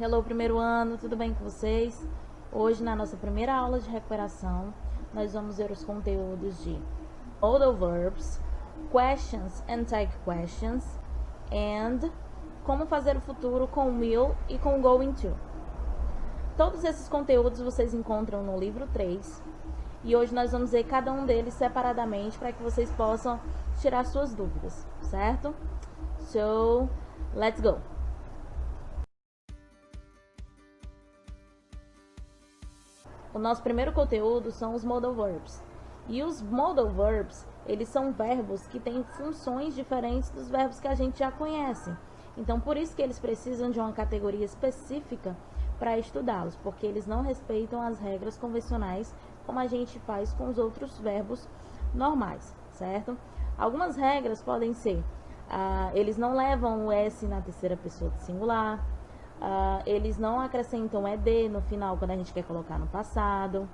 Hello, primeiro ano, tudo bem com vocês? Hoje, na nossa primeira aula de recuperação, nós vamos ver os conteúdos de modal verbs, questions and type questions, and como fazer o futuro com will e com going to. Todos esses conteúdos vocês encontram no livro 3, e hoje nós vamos ver cada um deles separadamente para que vocês possam tirar suas dúvidas, certo? So, let's go! O nosso primeiro conteúdo são os modal verbs. E os modal verbs, eles são verbos que têm funções diferentes dos verbos que a gente já conhece. Então, por isso que eles precisam de uma categoria específica para estudá-los, porque eles não respeitam as regras convencionais como a gente faz com os outros verbos normais, certo? Algumas regras podem ser, eles não levam o S na terceira pessoa do singular, eles não acrescentam ED no final quando a gente quer colocar no passado.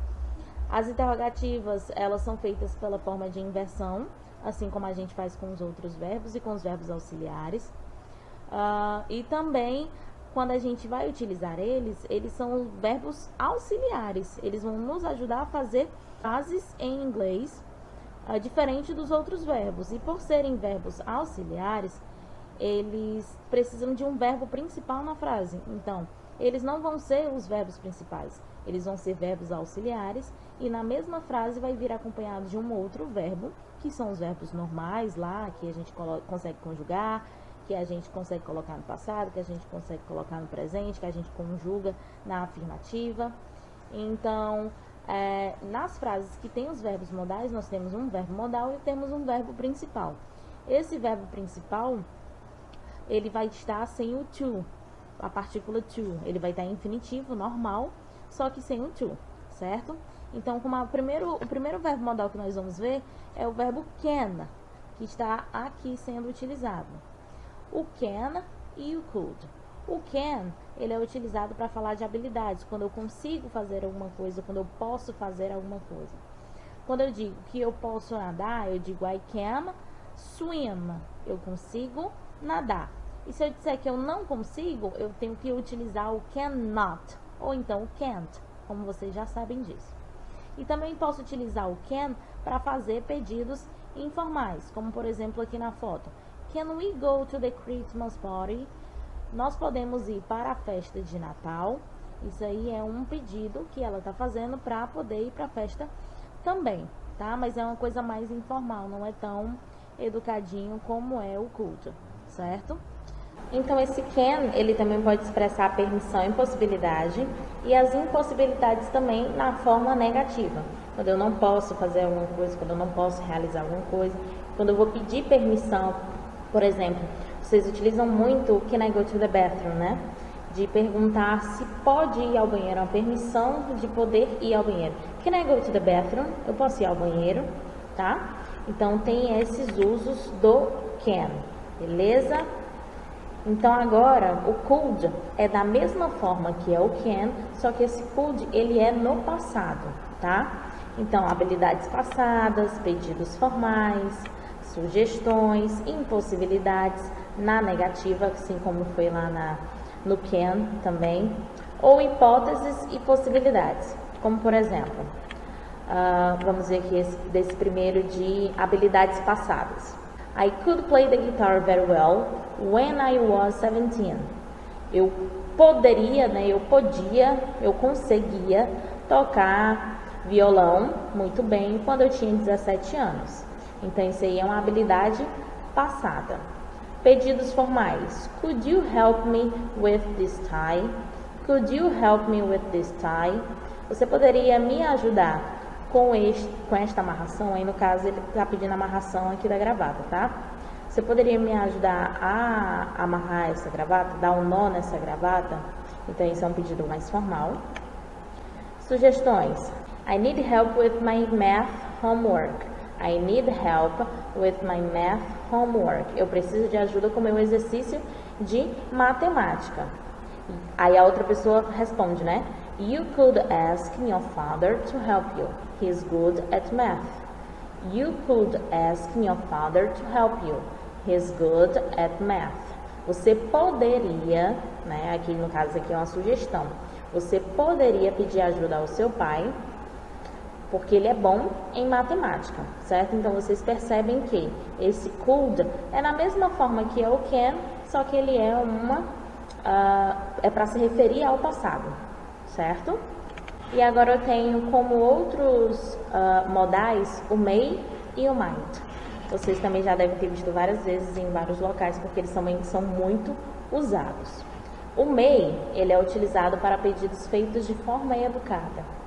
As interrogativas, elas são feitas pela forma de inversão, assim como a gente faz com os outros verbos e com os verbos auxiliares. E também, quando a gente vai utilizar eles são verbos auxiliares. Eles vão nos ajudar a fazer frases em inglês, diferente dos outros verbos. E por serem verbos auxiliares, eles precisam de um verbo principal na frase. Então, eles não vão ser os verbos principais, eles vão ser verbos auxiliares, e na mesma frase vai vir acompanhado de um outro verbo, que são os verbos normais lá, que a gente consegue conjugar, que a gente consegue colocar no passado, que a gente consegue colocar no presente, que a gente conjuga na afirmativa. Então, nas frases que tem os verbos modais, nós temos um verbo modal e temos um verbo principal. Esse verbo principal, ele vai estar sem o to, a partícula to. Ele vai estar em infinitivo normal, só que sem o to, certo? Então, o primeiro verbo modal que nós vamos ver é o verbo can, que está aqui sendo utilizado. O can e o could. O can, ele é utilizado para falar de habilidades, quando eu consigo fazer alguma coisa, quando eu posso fazer alguma coisa. Quando eu digo que eu posso nadar, eu digo I can swim, eu consigo nadar. E se eu disser que eu não consigo, eu tenho que utilizar o cannot, ou então o can't, como vocês já sabem disso. E também posso utilizar o can para fazer pedidos informais, como por exemplo aqui na foto. Can we go to the Christmas party? Nós podemos ir para a festa de Natal. Isso aí é um pedido que ela está fazendo para poder ir para a festa também, tá? Mas é uma coisa mais informal, não é tão educadinho como é o could, certo? Então, esse can, ele também pode expressar a permissão e impossibilidade, e as impossibilidades também na forma negativa. Quando eu não posso fazer alguma coisa, quando eu não posso realizar alguma coisa, quando eu vou pedir permissão, por exemplo, vocês utilizam muito o can I go to the bathroom, né? De perguntar se pode ir ao banheiro, uma permissão de poder ir ao banheiro. Can I go to the bathroom? Eu posso ir ao banheiro, tá? Então, tem esses usos do can, beleza? Então, agora, o could é da mesma forma que é o can, só que esse could, ele é no passado, tá? Então, habilidades passadas, pedidos formais, sugestões, impossibilidades na negativa, assim como foi lá no can também, ou hipóteses e possibilidades, como por exemplo, vamos ver aqui desse primeiro de habilidades passadas. I could play the guitar very well when I was 17. Eu poderia, né, eu conseguia tocar violão muito bem quando eu tinha 17 anos. Então, isso aí é uma habilidade passada. Pedidos formais. Could you help me with this tie? Could you help me with this tie? Você poderia me ajudar com esta amarração? Aí, no caso, ele está pedindo a amarração aqui da gravata, tá? Você poderia me ajudar a amarrar essa gravata, dar um nó nessa gravata? Então, isso é um pedido mais formal. Sugestões. I need help with my math homework. I need help with my math homework. Eu preciso de ajuda com o meu exercício de matemática. Aí a outra pessoa responde, né? You could ask your father to help you. He's good at math. You could ask your father to help you. He's good at math. Você poderia, né, aqui no caso aqui é uma sugestão, você poderia pedir ajuda ao seu pai, porque ele é bom em matemática, certo? Então, vocês percebem que esse could é na mesma forma que é o can, só que ele é é para se referir ao passado, certo? E agora eu tenho como outros modais o may e o might. Vocês também já devem ter visto várias vezes em vários locais, porque eles também são muito usados. O may, ele é utilizado para pedidos feitos de forma educada.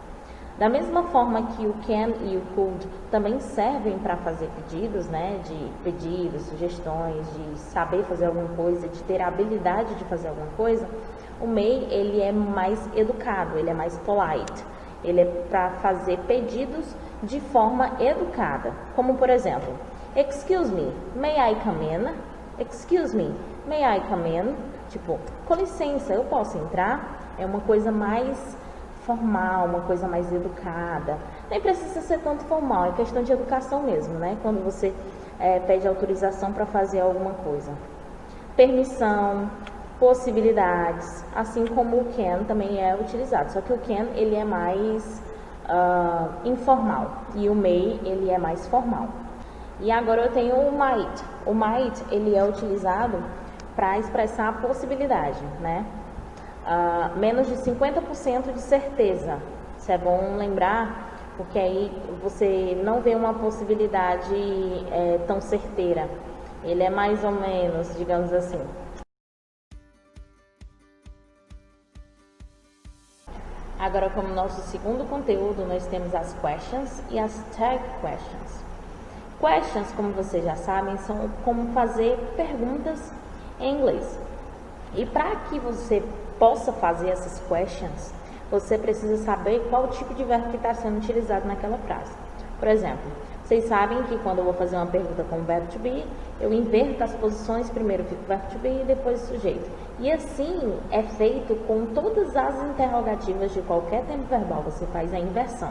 Da mesma forma que o can e o could também servem para fazer pedidos, né, de pedidos, sugestões, de saber fazer alguma coisa, de ter a habilidade de fazer alguma coisa, o may, ele é mais educado, ele é mais polite. Ele é para fazer pedidos de forma educada, como por exemplo, excuse me, may I come in? Excuse me, may I come in? Tipo, com licença, eu posso entrar? É uma coisa mais formal, uma coisa mais educada. Nem precisa ser tanto formal, é questão de educação mesmo, né? Quando você pede autorização para fazer alguma coisa. Permissão, possibilidades, assim como o can também é utilizado. Só que o can, ele é mais informal e o may, ele é mais formal. E agora eu tenho o might. O might, ele é utilizado para expressar a possibilidade, né? Menos de 50% de certeza. Isso é bom lembrar, porque aí você não vê uma possibilidade tão certeira. Ele é mais ou menos, digamos assim. Agora, como nosso segundo conteúdo, nós temos as questions e as tag questions. Questions, como vocês já sabem, são como fazer perguntas em inglês. E para que você possa fazer essas questions, você precisa saber qual tipo de verbo que está sendo utilizado naquela frase. Por exemplo, vocês sabem que quando eu vou fazer uma pergunta com o verbo to be, eu inverto as posições, primeiro fica o verbo to be e depois o sujeito. E assim é feito com todas as interrogativas de qualquer tempo verbal, você faz a inversão.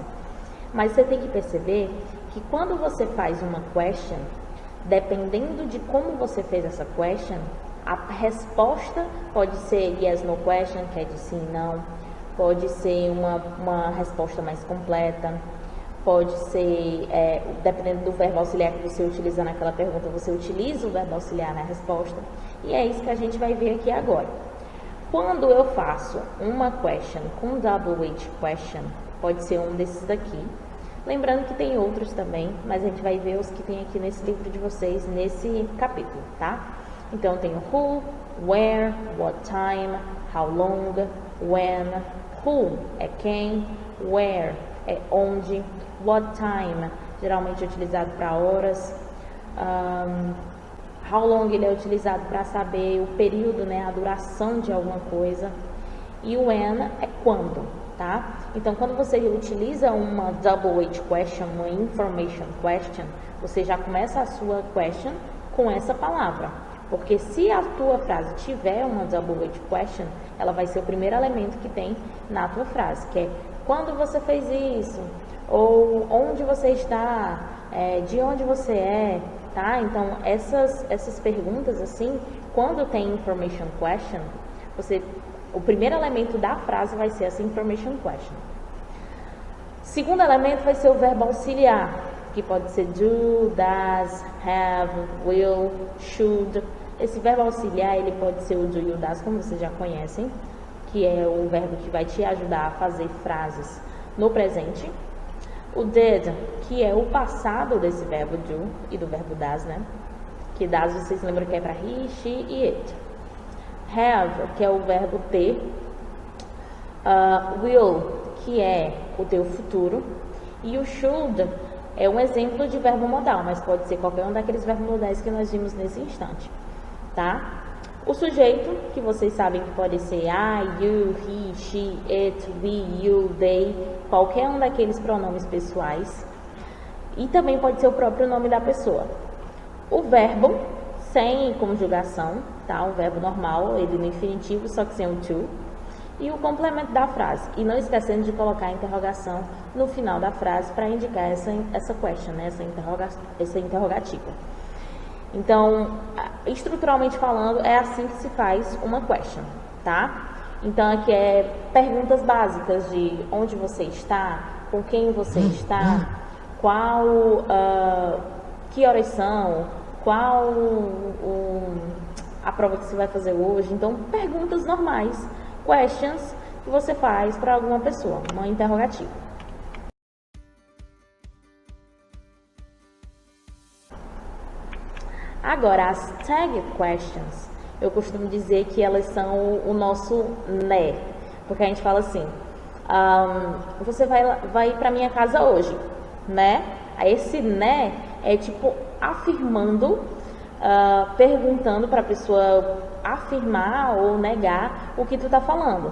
Mas você tem que perceber que quando você faz uma question, dependendo de como você fez essa question, a resposta pode ser yes, no question, que é de sim, não. Pode ser uma resposta mais completa. Pode ser, dependendo do verbo auxiliar que você utiliza naquela pergunta, você utiliza o verbo auxiliar na resposta. E é isso que a gente vai ver aqui agora. Quando eu faço uma question com WH question, pode ser um desses daqui. Lembrando que tem outros também, mas a gente vai ver os que tem aqui nesse livro de vocês, nesse capítulo, tá? Então, tem o who, where, what time, how long, when. Who é quem, where é onde, what time, geralmente é utilizado para horas. How long ele é utilizado para saber o período, né, a duração de alguma coisa. E o when é quando, tá? Então, quando você utiliza uma double H question, uma information question, você já começa a sua question com essa palavra. Porque se a tua frase tiver uma double H question, ela vai ser o primeiro elemento que tem na tua frase, que é quando você fez isso, ou onde você está, de onde você é, tá? Então, essas perguntas, assim, quando tem information question, o primeiro elemento da frase vai ser essa information question. Segundo elemento vai ser o verbo auxiliar, que pode ser do, does, have, will, should. Esse verbo auxiliar, ele pode ser o do e o das, como vocês já conhecem, que é o verbo que vai te ajudar a fazer frases no presente. O did, que é o passado desse verbo do e do verbo das, né? Que das vocês lembram que é para he, she e it. Have, que é o verbo ter. Will, que é o teu futuro. E o should é um exemplo de verbo modal, mas pode ser qualquer um daqueles verbos modais que nós vimos nesse instante, tá? O sujeito, que vocês sabem que pode ser I, you, he, she, it, we, you, they, qualquer um daqueles pronomes pessoais. E também pode ser o próprio nome da pessoa. O verbo, sem conjugação, tá? O verbo normal, ele no infinitivo, só que sem o to. E o complemento da frase. E não esquecendo de colocar a interrogação no final da frase para indicar essa question, né? essa interrogativa. Então, estruturalmente falando, é assim que se faz uma question, tá? Então, aqui é perguntas básicas de onde você está, com quem você está, que horas são, qual a prova que você vai fazer hoje. Então, perguntas normais, questions, que você faz para alguma pessoa, uma interrogativa. Agora, as tag questions, eu costumo dizer que elas são o nosso né, porque a gente fala assim, você vai para minha casa hoje, né? Aí esse né é tipo afirmando, perguntando para a pessoa afirmar ou negar o que tu tá falando.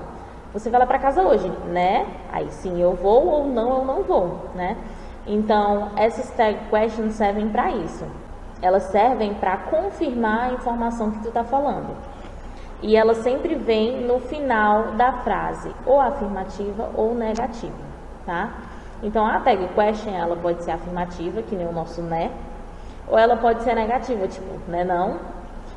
Você vai lá para casa hoje, né? Aí sim eu vou ou não, eu não vou, né? Então, essas tag questions servem para isso. Elas servem para confirmar a informação que tu está falando. E ela sempre vem no final da frase, ou afirmativa ou negativa, tá? Então, a tag question, ela pode ser afirmativa, que nem o nosso né, ou ela pode ser negativa, tipo, né, não.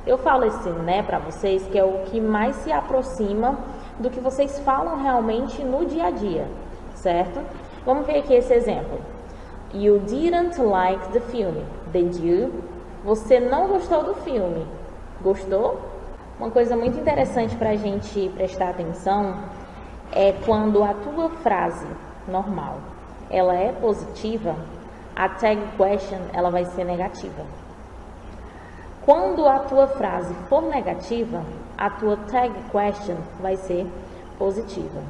Eu falo esse né para vocês, que é o que mais se aproxima do que vocês falam realmente no dia a dia, certo? Vamos ver aqui esse exemplo. You didn't like the film, did you? Você não gostou do filme. Gostou? Uma coisa muito interessante para a gente prestar atenção é quando a tua frase normal, ela é positiva, a tag question, ela vai ser negativa. Quando a tua frase for negativa, a tua tag question vai ser positiva.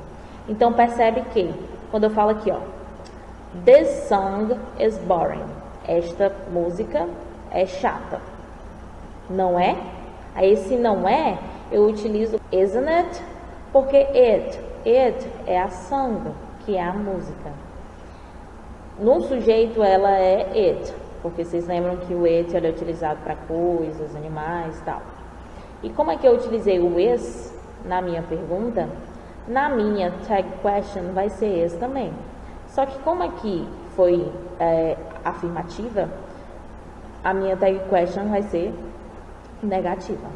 Então, percebe que, quando eu falo aqui, ó, this song is boring. Esta música é chata. Não é? Aí, esse não é, eu utilizo isn't it, porque it é a song, que é a música. No sujeito, ela é it, porque vocês lembram que o it é utilizado para coisas, animais e tal. E como é que eu utilizei o is na minha pergunta? Na minha tag question vai ser is também. Só que como aqui foi afirmativa, a minha tag question vai ser negativa.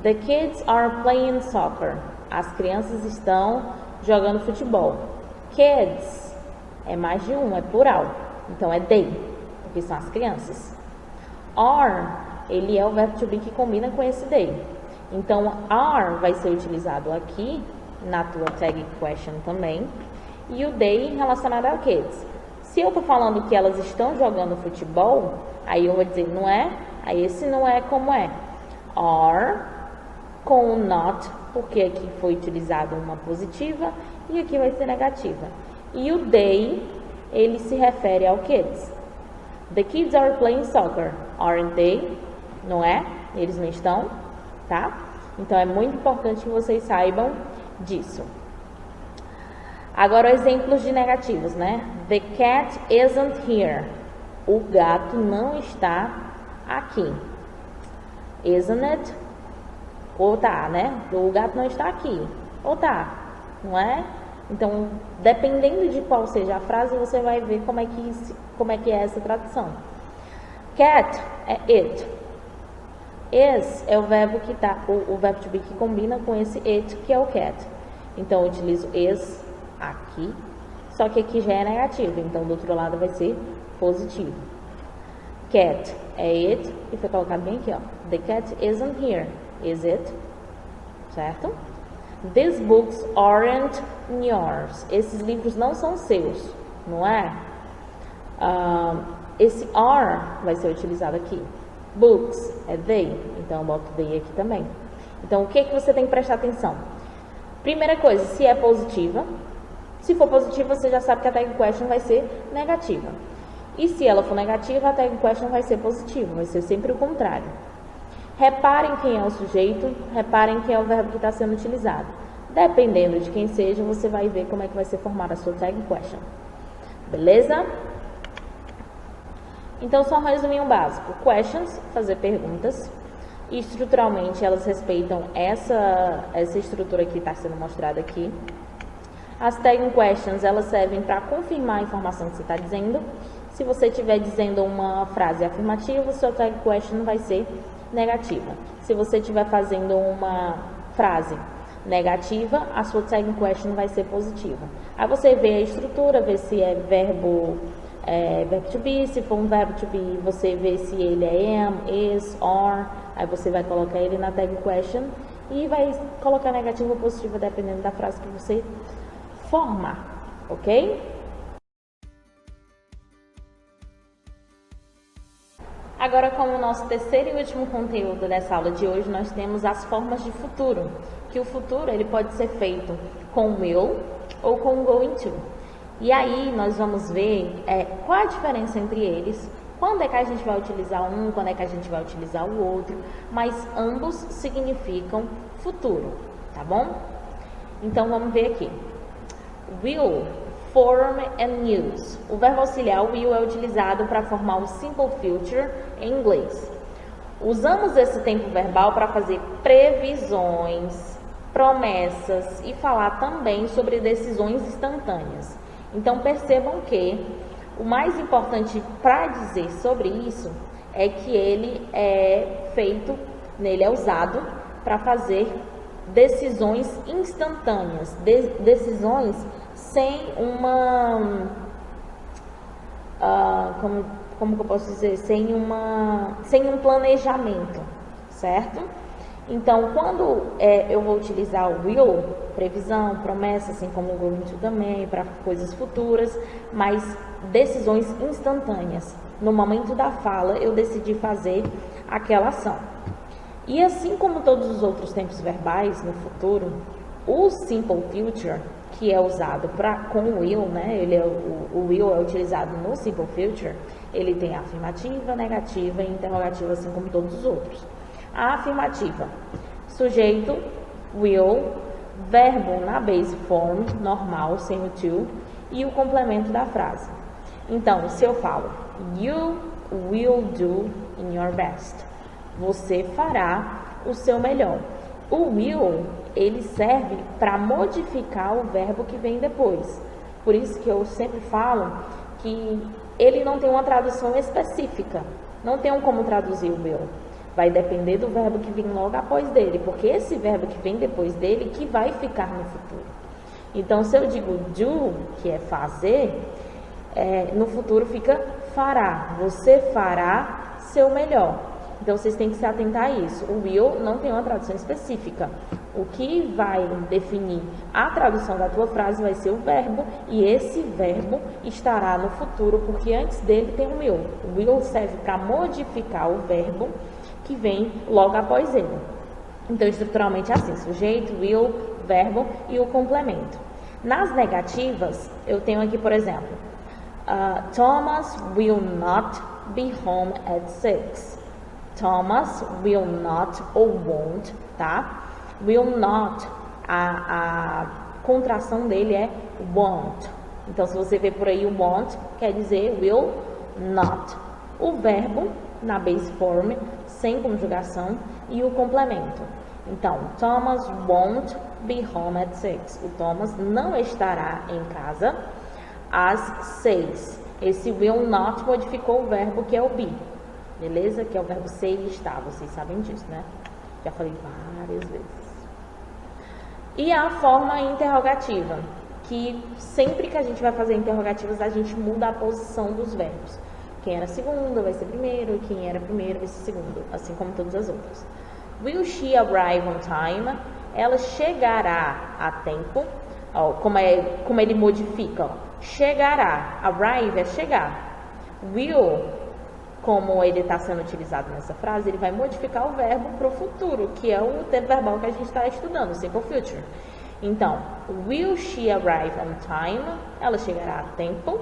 The kids are playing soccer. As crianças estão jogando futebol. Kids é mais de um, é plural. Então é they, porque são as crianças. Are, ele é o verbo to be que combina com esse they. Então are vai ser utilizado aqui na tua tag question também. E o they relacionado ao kids. Se eu estou falando que elas estão jogando futebol, aí eu vou dizer não é, aí esse não é como é. Are com not, porque aqui foi utilizado uma positiva e aqui vai ser negativa. E o they, ele se refere ao kids. The kids are playing soccer, aren't they? Não é? Eles não estão, tá? Então é muito importante que vocês saibam disso. Agora, exemplos de negativos, né? The cat isn't here. O gato não está aqui. Isn't it? Ou tá, né? O gato não está aqui. Ou tá, não é? Então, dependendo de qual seja a frase, você vai ver como é que é essa tradução. Cat é it. Is é o verbo que tá, o verbo to be que combina com esse it, que é o cat. Então, eu utilizo is aqui, só que aqui já é negativo, então do outro lado vai ser positivo. Cat é it, e foi colocado bem aqui, ó. The cat isn't here, is it? Certo? These books aren't yours. Esses livros não são seus, não é? Esse are vai ser utilizado aqui. Books é they, então eu boto they aqui também. Então, o que você tem que prestar atenção? Primeira coisa, se é positiva. Se for positiva, você já sabe que a tag question vai ser negativa. E se ela for negativa, a tag question vai ser positiva, vai ser sempre o contrário. Reparem quem é o sujeito, reparem quem é o verbo que está sendo utilizado. Dependendo de quem seja, você vai ver como é que vai ser formada a sua tag question. Beleza? Então, só um resuminho básico. Questions, fazer perguntas. E estruturalmente, elas respeitam essa estrutura que está sendo mostrada aqui. As tagging questions, elas servem para confirmar a informação que você está dizendo. Se você estiver dizendo uma frase afirmativa, o seu tag question vai ser negativa. Se você estiver fazendo uma frase negativa, a sua tag question vai ser positiva. Aí você vê a estrutura, vê se é verbo to be, se for um verbo to be, você vê se ele é am, is, are, aí você vai colocar ele na tag question e vai colocar negativa ou positiva dependendo da frase que você formar, ok? Agora, como nosso terceiro e último conteúdo dessa aula de hoje, nós temos as formas de futuro, que o futuro ele pode ser feito com will ou com going to. E aí nós vamos ver qual a diferença entre eles, quando é que a gente vai utilizar um, quando é que a gente vai utilizar o outro, mas ambos significam futuro, tá bom? Então vamos ver aqui. Will, form and use. O verbo auxiliar will é utilizado para formar o simple future em inglês. Usamos esse tempo verbal para fazer previsões, promessas e falar também sobre decisões instantâneas. Então percebam que o mais importante para dizer sobre isso é que ele é usado para fazer decisões instantâneas, decisões sem uma, como que eu posso dizer, sem um planejamento, certo? Então, quando eu vou utilizar o will, previsão, promessa, assim como o going to também, para coisas futuras, mas decisões instantâneas. No momento da fala, eu decidi fazer aquela ação. E assim como todos os outros tempos verbais no futuro, o simple future, que é usado com o will, né? O will é utilizado no simple future, ele tem afirmativa, negativa e interrogativa, assim como todos os outros. A afirmativa, sujeito, will, verbo na base form, normal, sem o to, e o complemento da frase. Então, se eu falo, you will do in your best, você fará o seu melhor. O will, ele serve para modificar o verbo que vem depois. Por isso que eu sempre falo que ele não tem uma tradução específica. Não tem como traduzir o will. Vai depender do verbo que vem logo após dele, porque esse verbo que vem depois dele que vai ficar no futuro. Então, se eu digo do, que é fazer, no futuro fica fará. Você fará seu melhor. Então, vocês têm que se atentar a isso. O will não tem uma tradução específica. O que vai definir a tradução da tua frase vai ser o verbo, e esse verbo estará no futuro, porque antes dele tem o will. O will serve para modificar o verbo que vem logo após ele. Então, estruturalmente é assim, sujeito, will, verbo e o complemento. Nas negativas, eu tenho aqui, por exemplo, Thomas will not be home at 6. Thomas will not ou won't, tá? Will not, a contração dele é won't. Então, se você ver por aí o won't, quer dizer will not. O verbo na base form, sem conjugação, e o complemento. Então, Thomas won't be home at 6. O Thomas não estará em casa às 6. Esse will not modificou o verbo que é o be. Beleza? Que é o verbo ser e estar. Vocês sabem disso, né? Já falei várias vezes. E a forma interrogativa, que sempre que a gente vai fazer interrogativas, a gente muda a posição dos verbos. Quem era segundo vai ser primeiro, quem era primeiro vai ser segundo, assim como todas as outras. Will she arrive on time? Ela chegará a tempo. Ó, como ele modifica. Ó. Chegará. Arrive é chegar. Will, como ele está sendo utilizado nessa frase, ele vai modificar o verbo para o futuro, que é o tempo verbal que a gente está estudando, o simple future. Então, will she arrive on time? Ela chegará a tempo.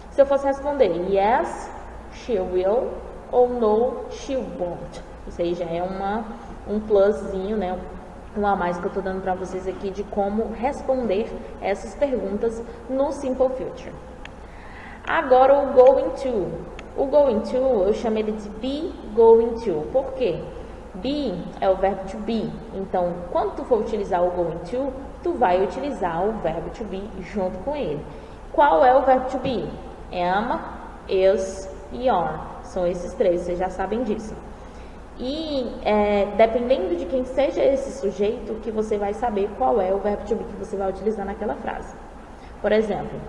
Se eu fosse responder yes, she will, ou no, she won't. Isso aí já é um pluszinho, né? Um a mais que eu estou dando para vocês aqui de como responder essas perguntas no simple future. Agora o going to. O going to, eu chamo ele de be going to. Por quê? Be é o verbo to be. Então, quando tu for utilizar o going to, tu vai utilizar o verbo to be junto com ele. Qual é o verbo to be? Am, is e are. São esses três, vocês já sabem disso. E dependendo de quem seja esse sujeito, que você vai saber qual é o verbo to be que você vai utilizar naquela frase. Por exemplo,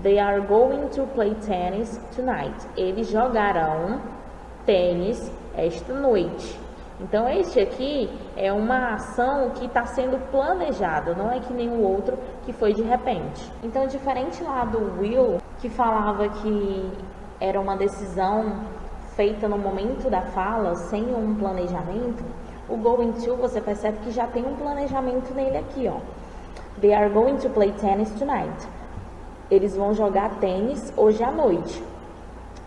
they are going to play tennis tonight. Eles jogarão tênis esta noite. Então, este aqui é uma ação que está sendo planejada, não é que nem o outro que foi de repente. Então, diferente lá do will, que falava que era uma decisão feita no momento da fala, sem um planejamento, o going to, você percebe que já tem um planejamento nele aqui, ó. They are going to play tennis tonight. Eles vão jogar tênis hoje à noite.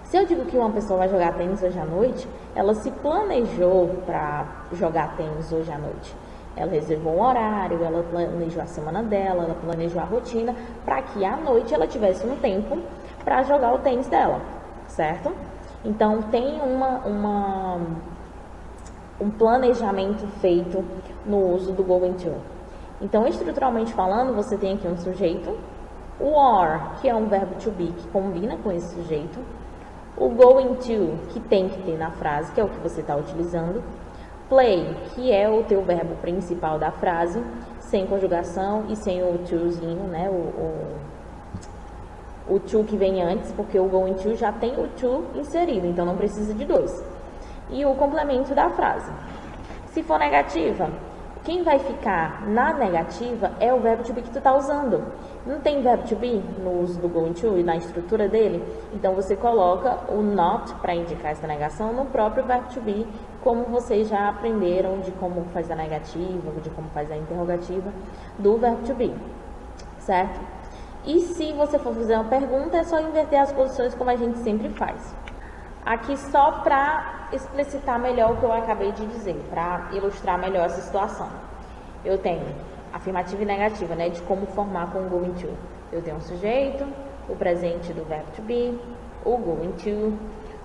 Se eu digo que uma pessoa vai jogar tênis hoje à noite, ela se planejou para jogar tênis hoje à noite. Ela reservou um horário, ela planejou a semana dela, ela planejou a rotina, para que à noite ela tivesse um tempo para jogar o tênis dela, certo? Então, tem um planejamento feito no uso do going to. Então, estruturalmente falando, você tem aqui um sujeito, o are, que é um verbo to be, que combina com esse sujeito, o going to, que tem que ter na frase, que é o que você está utilizando, play, que é o teu verbo principal da frase, sem conjugação e sem o tozinho, né, o to que vem antes, porque o going to já tem o to inserido, então não precisa de dois. E o complemento da frase. Se for negativa, quem vai ficar na negativa é o verbo to be que tu está usando. Não tem verbo to be no uso do going to e na estrutura dele? Então, você coloca o not para indicar essa negação no próprio verbo to be, como vocês já aprenderam de como faz a negativa, de como faz a interrogativa do verbo to be, certo? E se você for fazer uma pergunta, é só inverter as posições como a gente sempre faz. Aqui só para explicitar melhor o que eu acabei de dizer, para ilustrar melhor essa situação. Eu tenho afirmativa e negativa, né, de como formar com o going to. Eu tenho um sujeito, o presente do verbo to be, o going to,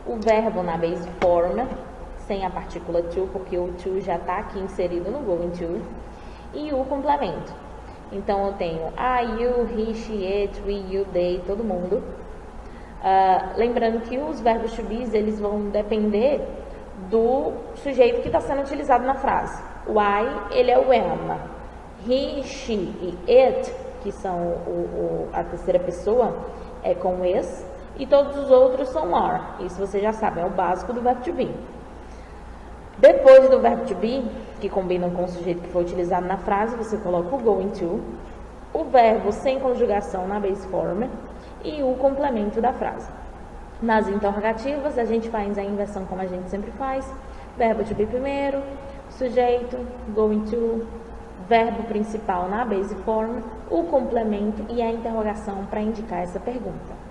o verbo na base form, sem a partícula to, porque o to já está aqui inserido no going to, e o complemento. Então, eu tenho I, you, he, she, it, we, you, they, todo mundo. Lembrando que os verbos to be, eles vão depender do sujeito que está sendo utilizado na frase. O I, ele é o am. He, she e it, que são a terceira pessoa, é com is. E todos os outros são are. Isso você já sabe, é o básico do verbo to be. Depois do verbo to be, que combinam com o sujeito que foi utilizado na frase, você coloca o going to, o verbo sem conjugação na base form e o complemento da frase. Nas interrogativas, a gente faz a inversão como a gente sempre faz. Verbo to be primeiro, sujeito, going to, verbo principal na base form, o complemento e a interrogação para indicar essa pergunta.